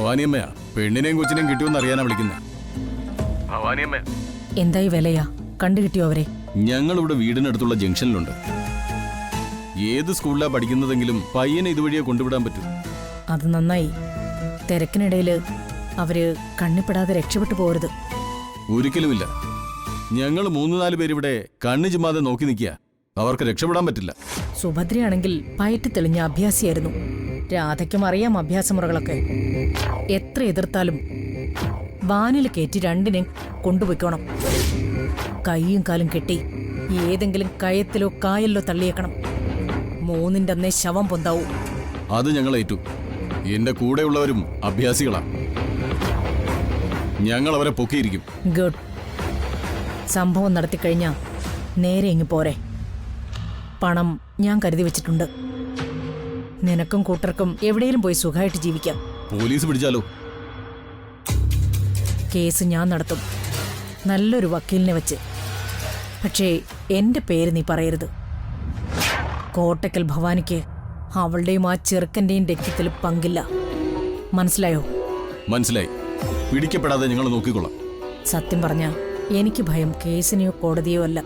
ഭവാനിയമ്മയാ. പെണ്ണിനെയും കൊച്ചിനെയും കിട്ടുമെന്ന് അറിയാനാ വിളിക്കുന്നത്. ഭവാനിയമ്മ. എന്തായി വിലയാ? കണ്ടുകിട്ടിയോ അവരെ? ഞങ്ങളിവിടെ വീടിനടുത്തുള്ള ജംഗ്ഷനിലുണ്ട്. ഏത് സ്കൂളിലാ പഠിക്കുന്നതെങ്കിലും പയ്യനെ ഇതുവഴിയെ കൊണ്ടുവിടാൻ പറ്റും. അത് നന്നായി. തിരക്കിനിടയില് അവര് കണ്ണിപ്പെടാതെ രക്ഷപ്പെട്ടു പോരുത്. ഒരിക്കലുമില്ല. ഞങ്ങൾ 3-4 പേരിവിടെ കണ്ണു ചുമ്മാതെ നോക്കി നിൽക്കുക. അവർക്ക് രക്ഷപ്പെടാൻ പറ്റില്ല. സുഭദ്രയാണെങ്കിൽ പയറ്റി തെളിഞ്ഞ അഭ്യാസിയായിരുന്നു. രാധയ്ക്കും അറിയാം അഭ്യാസമുറകളൊക്കെ. എത്ര എതിർത്താലും വാനിൽ കയറ്റി രണ്ടിനെയും കൊണ്ടുപോയിക്കോണം. കൈയും കാലും കെട്ടി ഏതെങ്കിലും കയത്തിലോ കായലിലോ തള്ളിയേക്കണം. 3ന്റെ അന്നേ ശവം പൊന്താവൂ. അത് ഞങ്ങൾ ഏറ്റു. എന്റെ കൂടെയുള്ളവരും അഭ്യാസികളാ. ഞങ്ങൾ അവരെ പൊക്കിയിരിക്കും. ഗുഡ്. സംഭവം നടത്തിക്കഴിഞ്ഞാ നേരെ ഇങ്ങ് പോരെ. പണം ഞാൻ കരുതി വെച്ചിട്ടുണ്ട്. നിനക്കും കൂട്ടർക്കും എവിടെയും പോയി സുഖമായിട്ട് ജീവിക്കാം. പോലീസ് പിടിച്ചാലോ? കേസ് ഞാൻ നടത്തും, നല്ലൊരു വക്കീലിനെ വെച്ച്. പക്ഷേ എന്റെ പേര് നീ പറയരുത്. കോട്ടക്കൽ ഭവാനിക്ക് അവളുടെയും ആ ചെറുക്കന്റെയും രക്തത്തിൽ പങ്കില്ല. മനസ്സിലായോ? മനസ്സിലായി. പിടിക്കപ്പെടാതെ ഞങ്ങൾ നോക്കിക്കൊള്ളാം. സത്യം പറഞ്ഞ എനിക്ക് ഭയം കേസിനെയോ കോടതിയോ അല്ല,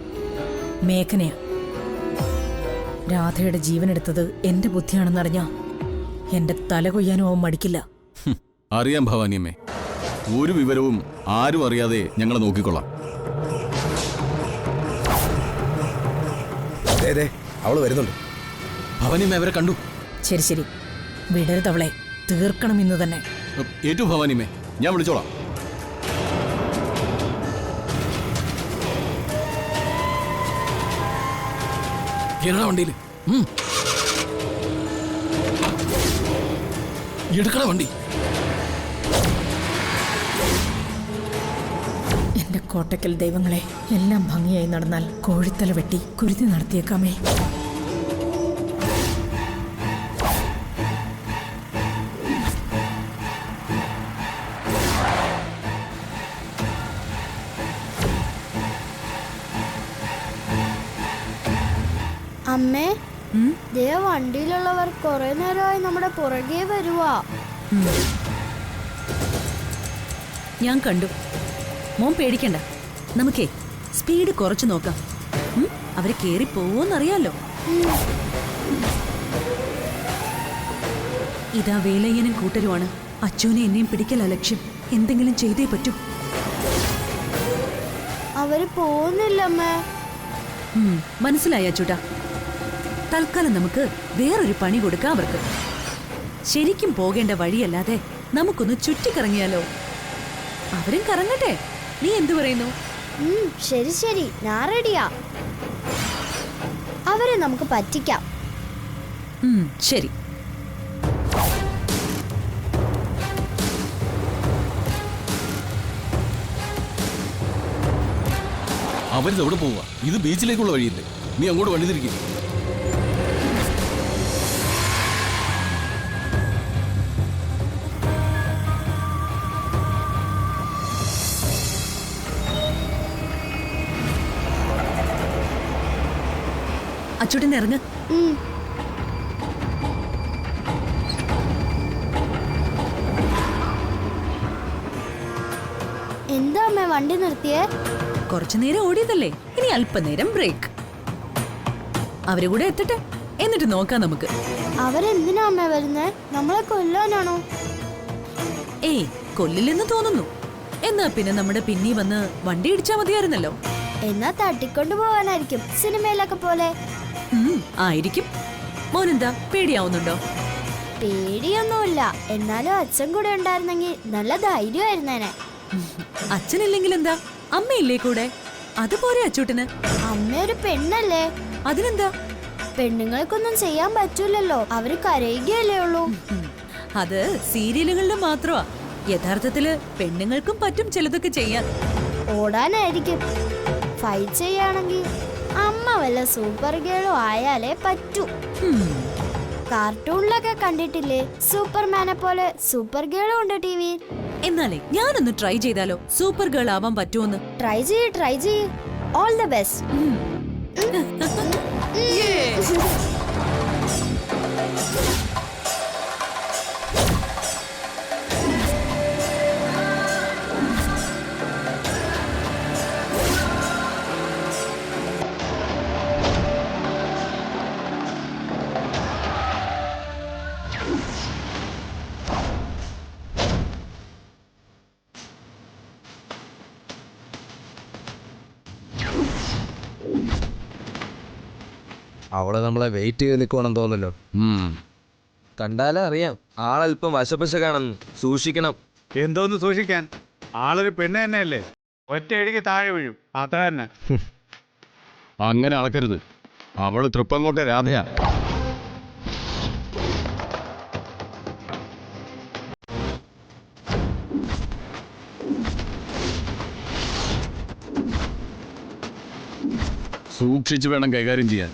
മേഘനയാ. രാധയുടെ ജീവനെടുത്തത് എന്റെ ബുദ്ധിയാണെന്നറിഞ്ഞാ എന്റെ തല കൊയ്യാനും അവൻ മടിക്കില്ല. അറിയാം ഭവാനിയമ്മേ. ഒരു വിവരവും ആരും അറിയാതെ ഞങ്ങൾ നോക്കിക്കൊള്ളാം. അവള് വരുന്നുണ്ട്. ഭവാനിയമ്മ അവരെ കണ്ടു. ശരി ശരി, വിടരുതവളെ. തീർക്കണം ഇന്ന് തന്നെ. ഏറ്റു ഭവാനിയമ്മേ, ഞാൻ വിളിച്ചോളാം. വണ്ടിയിൽ എടുക്കണ വണ്ടി. എന്റെ കോട്ടക്കൽ ദൈവങ്ങളെ, എല്ലാം ഭംഗിയായി നടന്നാൽ കോഴിത്തല വെട്ടി കുരുതി നടത്തിയേക്കാമേ. അമ്മേ, ദേ വണ്ടിയിലുള്ളവർ കുറെ നേരമായി നമ്മുടെ പുറകെ വരുവാ. ഞാൻ കണ്ടു. മോൻ പേടിക്കണ്ട. നമുക്കേ സ്പീഡ് കുറച്ച് നോക്കാം. അവര് കേറി പോവോന്നറിയാലോ. ഇതാ വേലയ്യനും കൂട്ടരുമാണ്. അച്ഛനെ എന്നെയും പിടിക്കല ലക്ഷ്യം. എന്തെങ്കിലും ചെയ്തേ പറ്റൂ. അവര് പോകുന്നില്ലമ്മേ. മനസ്സിലായ ചൂട്ടാ. തൽക്കാലം നമുക്ക് വേറൊരു പണി കൊടുക്കാം അവർക്ക്. ശരിക്കും പോകേണ്ട വഴിയല്ലാതെ നമുക്കൊന്ന് ചുറ്റിക്കറങ്ങിയാലോ? അവരും കറങ്ങട്ടെ. നീ എന്തു പറയുന്നു? ശരി ശരി, ഞാൻ റെഡിയാ. അവരെ നമുക്ക് പറ്റിക്കാം. ശരി. അവരിതെവിടെ പോവുക? ഇത് ബീച്ചിലേക്കുള്ള വഴിയില്ലേ? നീ അങ്ങോട്ട് വണ്ടി തിരിക്കും. അച്ചൂട്ടൻ ഇറങ്ങ്. എന്താ അമ്മേ വണ്ടി നിർത്തിയേ? കുറച്ചു നേരം ഓടിയതല്ലേ, ഇനി അല്പനേരം ബ്രേക്ക്. അവര് കൂടെ എത്തട്ടെ, എന്നിട്ട് നോക്കാം നമുക്ക്. അവരെന്തിനാ അമ്മ വരുന്നേ? നമ്മളെ കൊല്ലാനാണോ? ഏയ്, കൊല്ലില്ലെന്ന് തോന്നുന്നു. എന്നാ പിന്നെ നമ്മുടെ പിന്നി വന്ന് വണ്ടി ഇടിച്ചാ മതിയായിരുന്നല്ലോ. എന്നാ തട്ടിക്കൊണ്ടു പോവാനായിരിക്കും, സിനിമയിലൊക്കെ പോലെ. ആയിരിക്കും. മോനെന്താ പേടിയാവുന്നുണ്ടോ? പേടിയൊന്നുമില്ല. എന്നാലും അച്ഛൻ കൂടെ ഉണ്ടായിരുന്നെങ്കിൽ നല്ല ധൈര്യമായിരുന്നേനെ. അച്ഛനില്ലെങ്കിൽ എന്താ, അമ്മയില്ലേ കൂടെ? അതുപോലെ അച്ചൂട്ടന്. അമ്മ ഒരു പെണ്ണല്ലേ? അതിനെന്താ? പെണ്ണുങ്ങൾക്കൊന്നും ചെയ്യാൻ പറ്റൂലല്ലോ, അവര് കരയുകയല്ലേ ഉള്ളൂ. അത് സീരിയലുകളിൽ മാത്രമാ. യഥാർത്ഥത്തില് പെണ്ണുങ്ങൾക്കും പറ്റും ചിലതൊക്കെ ചെയ്യാൻ. ഓടാനായിരിക്കും. ഫൈറ്റ് ചെയ്യാണെങ്കിൽ അമ്മ വല്ല സൂപ്പർ ഗേളും ആയാലേ പറ്റൂ. കാർട്ടൂണിലൊക്കെ കണ്ടിട്ടില്ലേ, സൂപ്പർമാനെ പോലെ സൂപ്പർ ഗേളും ഉണ്ട് ടിവിയിൽ. എന്നാലേ ഞാനൊന്ന് ട്രൈ ചെയ്താലോ, സൂപ്പർ ഗേൾ ആവാൻ പറ്റുമോന്ന്? ട്രൈ ചെയ്യ്. All the best. അവള് നമ്മളെ വെയിറ്റ് ചെയ്ത് നിൽക്കുവാണെന്ന് തോന്നല്ലോ. കണ്ടാലേ അറിയാം ആളല്പം വശപ്പശകാണെന്ന്. സൂക്ഷിക്കണം. എന്തോന്ന് സൂക്ഷിക്കാൻ? ആളൊരു പെണ്ണ് തന്നെയല്ലേ, ഒറ്റയടിക്ക് താഴെ വീഴും, അത്ര തന്നെ. അങ്ങനെ അളക്കരുത്. അവള് തൃപ്പങ്ങോട്ടെ രാധയാ. സൂക്ഷിച്ചു വേണം കൈകാര്യം ചെയ്യാൻ.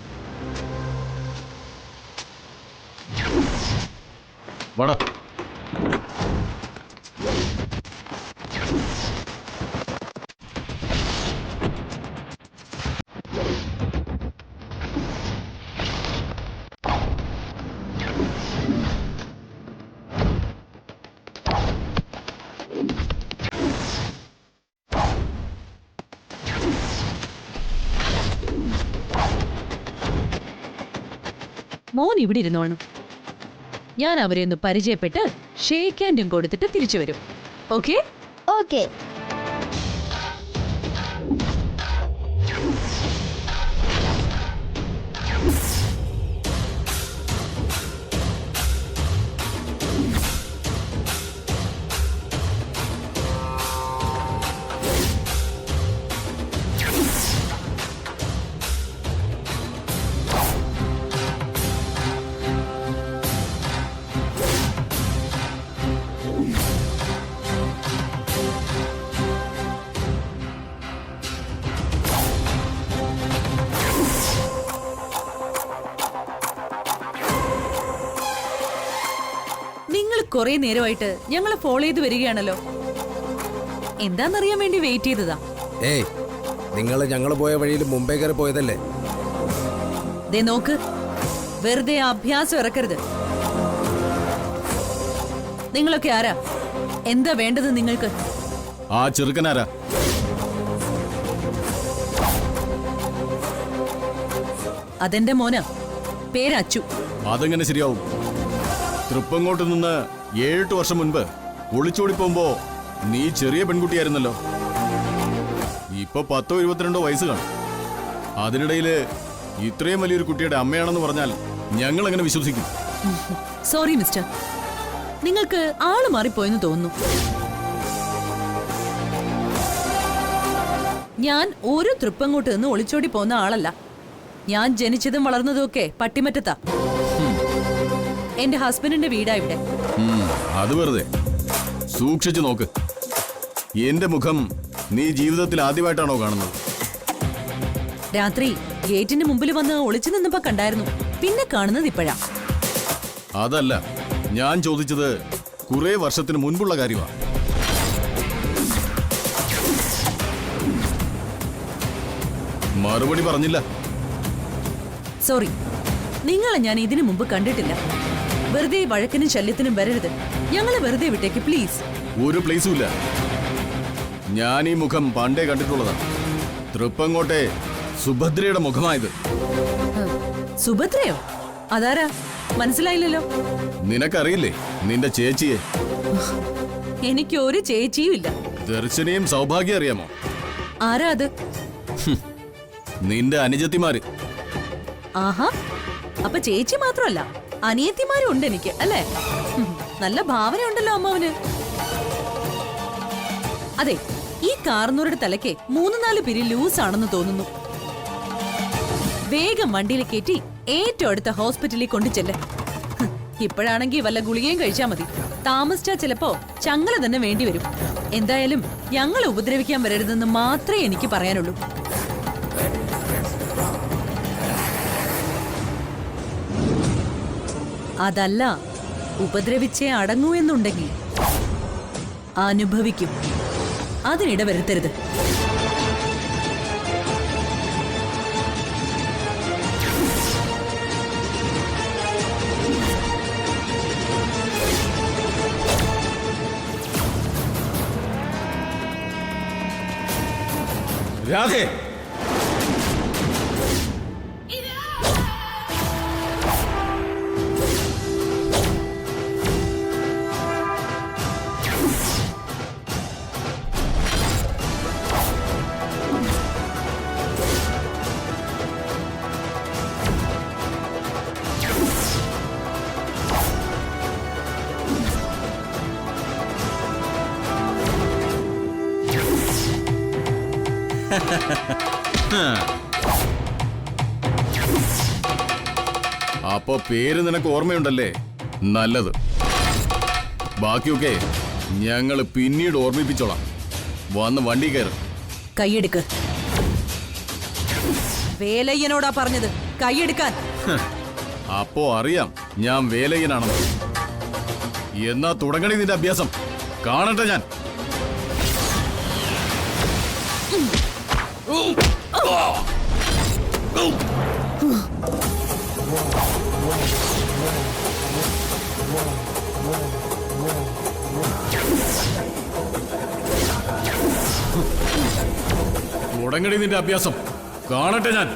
വട മോൻ ഇവിടെ ഇരുന്നോണം. ഞാൻ അവരെ ഒന്ന് പരിചയപ്പെട്ട് ഷേക്ക് ഹാൻഡും കൊടുത്തിട്ട് തിരിച്ചു വരും. ഓക്കെ? ഓക്കെ. കുറെ നേരമായിട്ട് ഞങ്ങളെ ഫോളോ ചെയ്ത് വരികയാണല്ലോ. എന്താന്നറിയാൻ വേണ്ടി വെയിറ്റ് ചെയ്തതാ. ഏയ്, നിങ്ങൾ ഞങ്ങൾ പോയ വഴിയിൽ മുംബൈ കയറി പോയതല്ലേ? ദേ നോക്ക്, വെറുതെ അഭ്യാസം ഇറക്കരുത്. നിങ്ങളൊക്കെ ആരാ? എന്താ വേണ്ടത് നിങ്ങൾക്ക്? ആ ചെറുക്കനാരാ? അതെന്റെ മോനാ, പേര് അച്ചു. അതെങ്ങനെ ശരിയാവും? തൃപ്പങ്ങോട്ട് നിന്ന് 7-8 വർഷം മുൻപ് ഒളിച്ചോടി പോകുമ്പോ നീ ചെറിയ പെൺകുട്ടിയായിരുന്നല്ലോ. ഇപ്പൊ 10-22 വയസ്സ് കാണും. അതിനിടയില് ഇത്രയും വലിയൊരു കുട്ടിയുടെ അമ്മയാണെന്ന് പറഞ്ഞാൽ ഞങ്ങൾ എങ്ങനെ വിശ്വസിക്കും? സോറി മിസ്റ്റർ, നിങ്ങൾക്ക് ആള് മാറിപ്പോയെന്ന് തോന്നുന്നു. ഞാൻ ഒരു തൃപ്പങ്ങോട്ട് നിന്ന് ഒളിച്ചോടി പോകുന്ന ആളല്ല. ഞാൻ ജനിച്ചതും വളർന്നതും ഒക്കെ പട്ടിമറ്റത്താ. എന്റെ ഹസ്ബൻഡിന്റെ വീടാ ഇവിടെ. അത് വെറുതെ സൂക്ഷിച്ചു നോക്ക്. എന്റെ മുഖം നീ ജീവിതത്തിൽ ആദ്യമായിട്ടാണോ കാണുന്നത്? രാത്രി ഗേറ്റിന്റെ മുമ്പിൽ വന്ന് ഒളിച്ചു നിന്നപ്പോ കണ്ടായിരുന്നു. പിന്നെ കാണുന്നത് ഇപ്പോഴാ. അതല്ല ഞാൻ ചോദിച്ചത്, കുറെ വർഷത്തിന് മുൻപുള്ള കാര്യമാണ്. മറുപടി പറഞ്ഞില്ല. സോറി, നിങ്ങളെ ഞാൻ ഇതിനു മുമ്പ് കണ്ടിട്ടില്ല. വെറുതെ വഴക്കിനും ശല്യത്തിനും വരരുത്. ഞങ്ങളെ വെറുതെ വിട്ടേക്ക് പ്ലീസ്. ഒരു പ്ലേസും ഇല്ല. ഞാൻ ഈ മുഖം പണ്ടേ കണ്ടിട്ടുള്ളതാണ്. തൃപ്പങ്ങോട്ടെ സുഭദ്രയുടെ മുഖമായത്. സുഭദ്രയോ? അതാരാ? മനസ്സിലായില്ലല്ലോ. നിനക്കറിയില്ലേ നിന്റെ ചേച്ചിയെ? എനിക്ക് ഒരു ചേച്ചിയും ഇല്ല. ദർശനയും സൗഭാഗ്യം അറിയാമോ? ആരാ അത്? നിന്റെ അനുജത്തിമാര്. ആഹാ, അപ്പൊ ചേച്ചി മാത്രമല്ല അനിയത്തിമാരും ഉണ്ട് എനിക്ക്, അല്ലേ? നല്ല ഭാവനയുണ്ടല്ലോ അമ്മാവന്. അതെ, ഈ കാർന്നൂരുടെ തലയ്ക്ക് 3-4 പിരി ലൂസ് ആണെന്ന് തോന്നുന്നു. വേഗം വണ്ടിയിൽ കയറ്റി ഏറ്റവും അടുത്ത ഹോസ്പിറ്റലിൽ കൊണ്ടുചെല്ലേ. ഇപ്പോഴാണെങ്കിൽ വല്ല ഗുളികയും കഴിച്ചാ മതി. താമസിച്ചാ ചിലപ്പോ ചങ്ങല തന്നെ വേണ്ടി വരും. എന്തായാലും ഞങ്ങളെ ഉപദ്രവിക്കാൻ വരരുതെന്ന് മാത്രമേ എനിക്ക് പറയാനുള്ളൂ. അതല്ല, ഉപദ്രവിച്ചേ അടങ്ങൂ എന്നുണ്ടെങ്കിൽ അനുഭവിക്കും. അതിനിട വരുത്തരുത്. രാധേ, അപ്പൊ പേര് നിനക്ക് ഓർമ്മയുണ്ടല്ലേ? നല്ലത്. ബാക്കിയൊക്കെ ഞങ്ങള് പിന്നീട് ഓർമ്മിപ്പിച്ചോളാം. വന്ന് വണ്ടി കയറ്. കൈയെടുക്ക്. വേലയ്യനോടാ പറഞ്ഞത് കൈയെടുക്കാൻ. അപ്പോ അറിയാം ഞാൻ വേലയ്യനാണെന്ന്. എന്നാ തുടങ്ങണേ നിന്റെ അഭ്യാസം. കാണട്ടെ ഞാൻ. തുടങ്ങണേ നിന്റെ അഭ്യാസം. കാണട്ടെ ഞാൻ.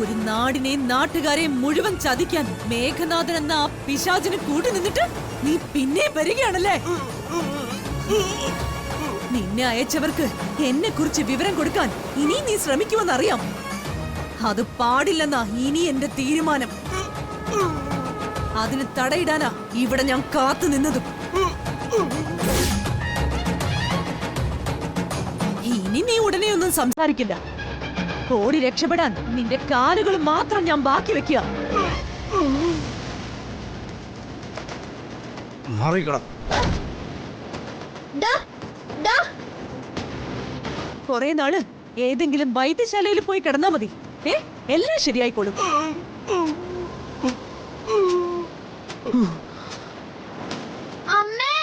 ഒരു നാടിനെയും നാട്ടുകാരെയും മുഴുവൻ ചതിക്കാൻ മേഘനാഥൻ എന്ന ആ പിശാചിന് കൂട്ടി നിന്നിട്ട് നീ പിന്നെ വരികയാണല്ലേ? നിന്നെ അയച്ചവർക്ക് എന്നെ കുറിച്ച് വിവരം കൊടുക്കാൻ ഇനി നീ ശ്രമിക്കുമെന്നറിയാം. അത് പാടില്ലെന്നാ ഇനി എന്റെ തീരുമാനം. അതിന് തടയിടാനാ ഇവിടെ ഞാൻ കാത്തു നിന്നതും. ഇനി നീ ഉടനെ ഒന്നും സംസാരിക്കില്ല. ഓടി രക്ഷപ്പെടാൻ നിന്റെ കാലുകൾ മാത്രം ഞാൻ ബാക്കി വെക്കുക. കുറെ നാള് ഏതെങ്കിലും വൈദ്യശാലയിൽ പോയി കിടന്നാ മതി. എല്ലാം ശരിയായിക്കോളും. അമ്മേ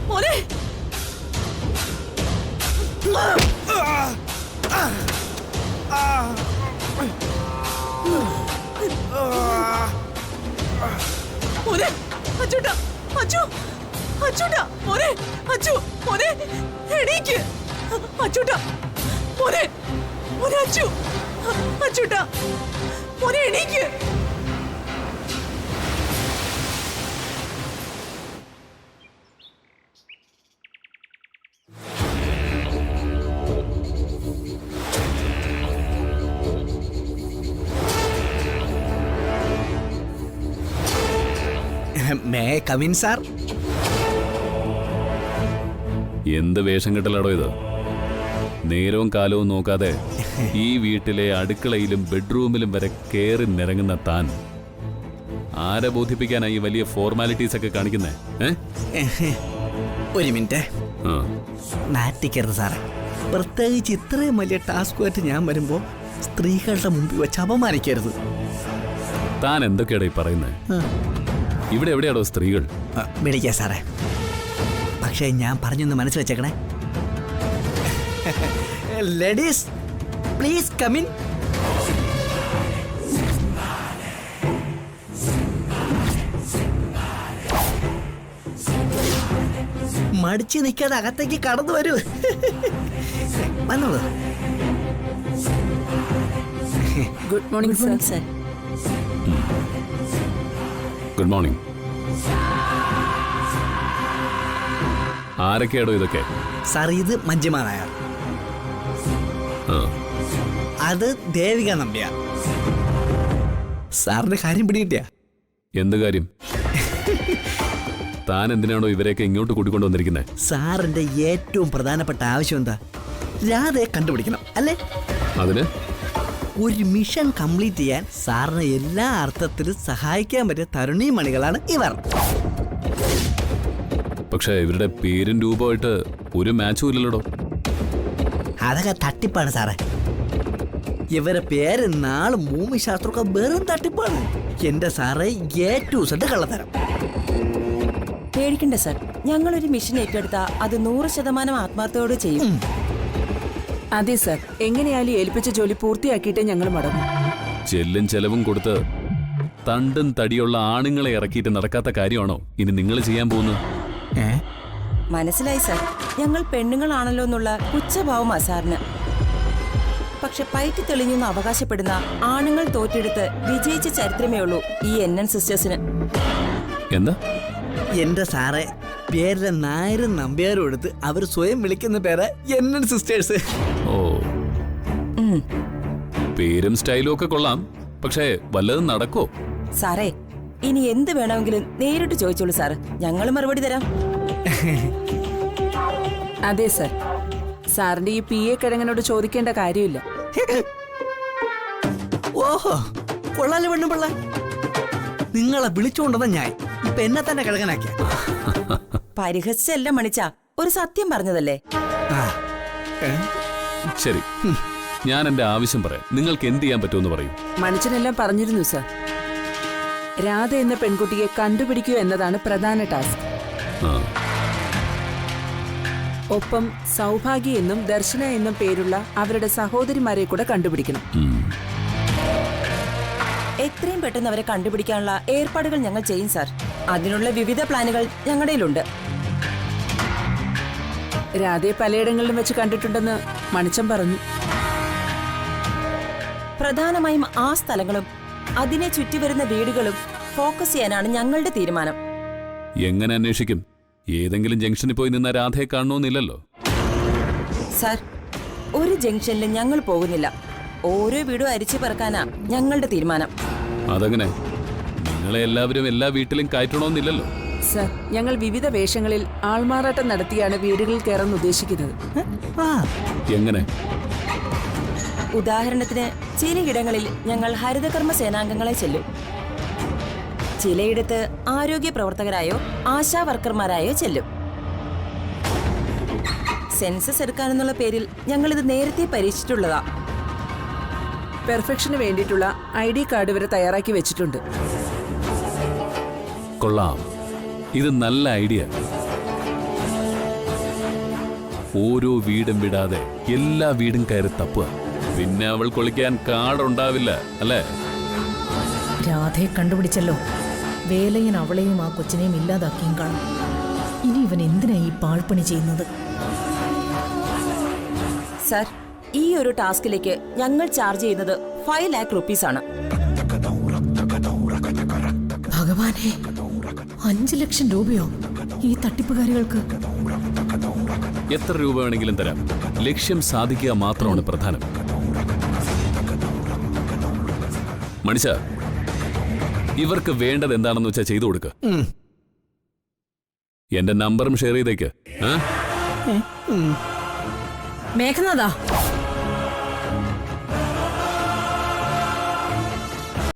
മോനെ മോനെ അച്ചൂട്ടാ, അച്ചു അച്ചൂട്ടാ, മോനെ അച്ചു, മോനെ എണീക്ക് അച്ചൂട്ടാ, മോനെ മോനെ അച്ചു അച്ചൂട്ടാ, മോനെ എണീക്ക്. May Kavin sir? എന്ത് വേഷം കെട്ടലാടോ ഇത്? നേരവും കാലവും നോക്കാതെ ഈ വീട്ടിലെ അടുക്കളയിലും ബെഡ്റൂമിലും വരെ കയറി നിരങ്ങുന്ന താൻ ആരെ ബോധിപ്പിക്കാനായി ഈ വലിയ ഫോർമാലിറ്റീസ് ഒക്കെ കാണിക്കുന്നേ? ഒരു മിനിറ്റ്, നാറ്റിക്കരുത് സാറേ. പ്രത്യേകിച്ച് ഇത്രയും വലിയ ടാസ്കുമായിട്ട് ഞാൻ വരുമ്പോൾ സ്ത്രീകളുടെ മുമ്പിൽ വെച്ച് അപമാനിക്കരുത്. താൻ എന്തൊക്കെയാടോ ഈ പറയുന്നത്? ഇവിടെ എവിടെയാടോ സ്ത്രീകൾ? വിളിക്കാം സാറേ, പക്ഷേ ഞാൻ പറഞ്ഞൊന്ന് മനസ്സിൽ വെച്ചേക്കണേ. Ladies please come in. മടിച്ചു നിൽക്കാതെ അകത്തേക്ക് കടന്നു വരൂ. വന്നോളൂ. Good morning sir. Good morning. ആരൊക്കെയാടോ ഇതൊക്കെ? സാർ, ഇത് മഞ്ജിമ നായർ, അത് ദേവിക നമ്പ്യാർ. സാറിന്റെ കാര്യം പിടികിട്ടിയ? എന്ത് കാര്യം? താൻ എന്തിനാണോ ഇവരെയൊക്കെ ഇങ്ങോട്ട് കൂട്ടിക്കൊണ്ടു വന്നിരിക്കുന്നത്? സാറിന്റെ ഏറ്റവും പ്രധാനപ്പെട്ട ആവശ്യം എന്താ? രാധയെ കണ്ടുപിടിക്കണം അല്ലേ? അതിന് ഒരു മിഷൻ കംപ്ലീറ്റ് ചെയ്യാൻ സാറിന് എല്ലാ അർത്ഥത്തിലും സഹായിക്കാൻ പറ്റിയ തരുണീമണികളാണ് ഇവർ. പക്ഷേ ഇവരുടെ പേരും രൂപമായിട്ട് ഒരു മാച്ചും ഇല്ലല്ലോടോ. അതൊക്കെ തട്ടിപ്പാണ് സാറേ. ഇവരെ പേര് നാളും ഭൂമിശാസ്ത്രമൊക്കെ വെറും തട്ടിപ്പാണ്. എന്റെ സാറേ, A to Z കള്ളത്തരം. പേടിക്കണ്ട സാർ, ഞങ്ങളൊരു മിഷൻ ഏറ്റെടുത്താ അത് 100% ആത്മാർത്ഥയോടെ ചെയ്യും. അതെ സാർ, എങ്ങനെയായാലും ഏൽപ്പിച്ച ജോലി പൂർത്തിയാക്കിയിട്ടേ ഞങ്ങൾ മടങ്ങും. ചെല്ലും ചെലവും കൊടുത്ത് തണ്ടും തടിയുള്ള ആണുങ്ങളെ ഇറക്കിയിട്ട് നടക്കാത്ത കാര്യമാണോ ഇനി നിങ്ങൾ ചെയ്യാൻ പോകുന്നത്? മനസ്സിലായി സാർ, ഞങ്ങൾ പെണ്ണുങ്ങളാണല്ലോ എന്നുള്ള പുച്ഛഭാവമാ സാറിന്. പക്ഷെ പയറ്റി തെളിഞ്ഞെന്ന് അവകാശപ്പെടുന്ന ആണുങ്ങൾ തോറ്റെടുത്ത് വിജയിച്ച ചരിത്രമേ ഉള്ളൂ ഈ NN സിസ്റ്റേഴ്സിന്. എന്താ? എന്റെ സാറേ, പേരിലെ നായരും നമ്പ്യാരും എടുത്ത് അവർ സ്വയം വിളിക്കുന്ന പേര് NN സിസ്റ്റേഴ്സ്. ഓ, പേരും സ്റ്റൈലും ഒക്കെ കൊള്ളാം, പക്ഷേ വല്ലതും നടക്കോ? സാറേ, ഇനി എന്ത് വേണമെങ്കിലും നേരിട്ട് ചോദിച്ചോളൂ സാർ, ഞങ്ങൾ മറുപടി തരാം. അതെ സാർ, സാറിന്റെ ഈ PA കിഴങ്ങനോട് ചോദിക്കേണ്ട കാര്യമില്ല. ഓഹോ, കൊള്ളാല് പെണ്ണും പിള്ള. നിങ്ങളെ വിളിച്ചുകൊണ്ടതാ ഞാൻ ഇപ്പൊ എന്നെ തന്നെ കിഴങ്ങനാക്കിയ. പരിഹസിച്ചല്ല മണിച്ച, ഒരു സത്യം പറഞ്ഞതല്ലേ. ശരി, ഞാൻ എന്റെ ആവശ്യം പറയാം. നിങ്ങൾക്ക് എന്ത് ചെയ്യാൻ പറ്റുമെന്ന് പറയൂ. മനുഷ്യനെല്ലാം പറഞ്ഞിരുന്നു സാർ. രാധ എന്ന പെൺകുട്ടിയെ കണ്ടുപിടിക്കുക എന്നതാണ് പ്രധാന ടാസ്ക്. ഒപ്പം സൗഭാഗ്യ എന്നും ദർശന എന്നും പേരുള്ള അവരുടെ സഹോദരിമാരെ കൂടെ കണ്ടുപിടിക്കണം. എത്രയും പെട്ടെന്ന് അവരെ കണ്ടുപിടിക്കാനുള്ള ഏർപ്പാടുകൾ ഞങ്ങൾ ചെയ്യും സാർ. അതിനുള്ള വിവിധ പ്ലാനുകൾ ഞങ്ങളുടെയിലുണ്ട്. രാധയെ പലയിടങ്ങളിലും വെച്ച് കണ്ടിട്ടുണ്ടെന്ന് മണിച്ചൻ പറഞ്ഞു. പ്രധാനമായും ആ സ്ഥലങ്ങളും അതിനെ ചുറ്റിവരുന്ന വീടുകളും ഫോക്കസ് ചെയ്യാനാണ് ഞങ്ങളുടെ തീരുമാനം. എങ്ങനെ അന്വേഷിക്കും? ഏതെങ്കിലും ജംഗ്ഷനിൽ പോയി നിന്ന രാധയെ കാണണമെന്നില്ലല്ലോ. സാർ, ഒരു ജംഗ്ഷനിലും ഞങ്ങൾ പോകുന്നില്ല. ഓരോ വീടും അരിച്ചു പറക്കാനാ ഞങ്ങളുടെ തീരുമാനം. അതെങ്ങനെ? നിങ്ങളെ എല്ലാവരും എല്ലാ വീട്ടിലും കയറ്റണമെന്നില്ലല്ലോ. സർ ഞങ്ങൾ വിവിധ വേഷങ്ങളിൽ ആൾമാറാട്ടം നടത്തിയാണ് വീടുകളിൽ കയറാൻ ഉദ്ദേശിക്കുന്നത്. ആ എങ്ങനെ? ഉദാഹരണത്തിന് ചിലയിടങ്ങളിൽ ഞങ്ങൾ ഹരിതകർമ്മ സേനാംഗങ്ങളെ ചെല്ലും. ചിലയിടത്ത് ആരോഗ്യ പ്രവർത്തകരായോ ആശാ വർക്കർമാരായോ ചെല്ലും. സെൻസസ് എടുക്കാനെന്നുള്ള പേരിൽ ഞങ്ങൾ ഇത് നേരത്തെ പരീക്ഷിച്ചിട്ടുള്ളതാ. പെർഫെക്ഷന് വേണ്ടിയിട്ടുള്ള ID കാർഡ് വരെ തയ്യാറാക്കി വെച്ചിട്ടുണ്ട്. കൊള്ളാം, ഇത് നല്ല ഐഡിയ. ഓരോ വീടും വിടാതെ എല്ലാ വീടും കയറി തപ്പുക. പിന്നെ അവൾ കൊളിക്കാൻ കാടുണ്ടാവില്ല, അല്ലേ? രാധയെ കണ്ടുപിടിച്ചല്ലോ. വേലയൻ അവളെയും ആ കൊച്ചിനെയും ഇല്ലാതാക്കിയും കാണും. ഇനി ഇവൻ എന്തിനാ ഈ പാഴ്പണി ചെയ്യുന്നത്? സർ, ഈ ഒരു ടാസ്കിലേക്ക് ഞങ്ങൾ ചാർജ് ചെയ്യുന്നത് 5 lakh rupees ആണ്. ഭഗവാനെ, 5 ലക്ഷം രൂപയോ ഈ തട്ടിപ്പുകാരികൾക്ക്? എത്ര രൂപ വേണമെങ്കിലും തരാം. ലക്ഷ്യം സാധിക്കുക മാത്രമാണ് പ്രധാനം. മനുഷ്യ, ഇവർക്ക് വേണ്ടത് എന്താണെന്ന് വെച്ചാൽ ചെയ്തു കൊടുക്ക. എന്റെ നമ്പറും ഷെയർ ചെയ്തേക്ക്. മേഘനാഥാ,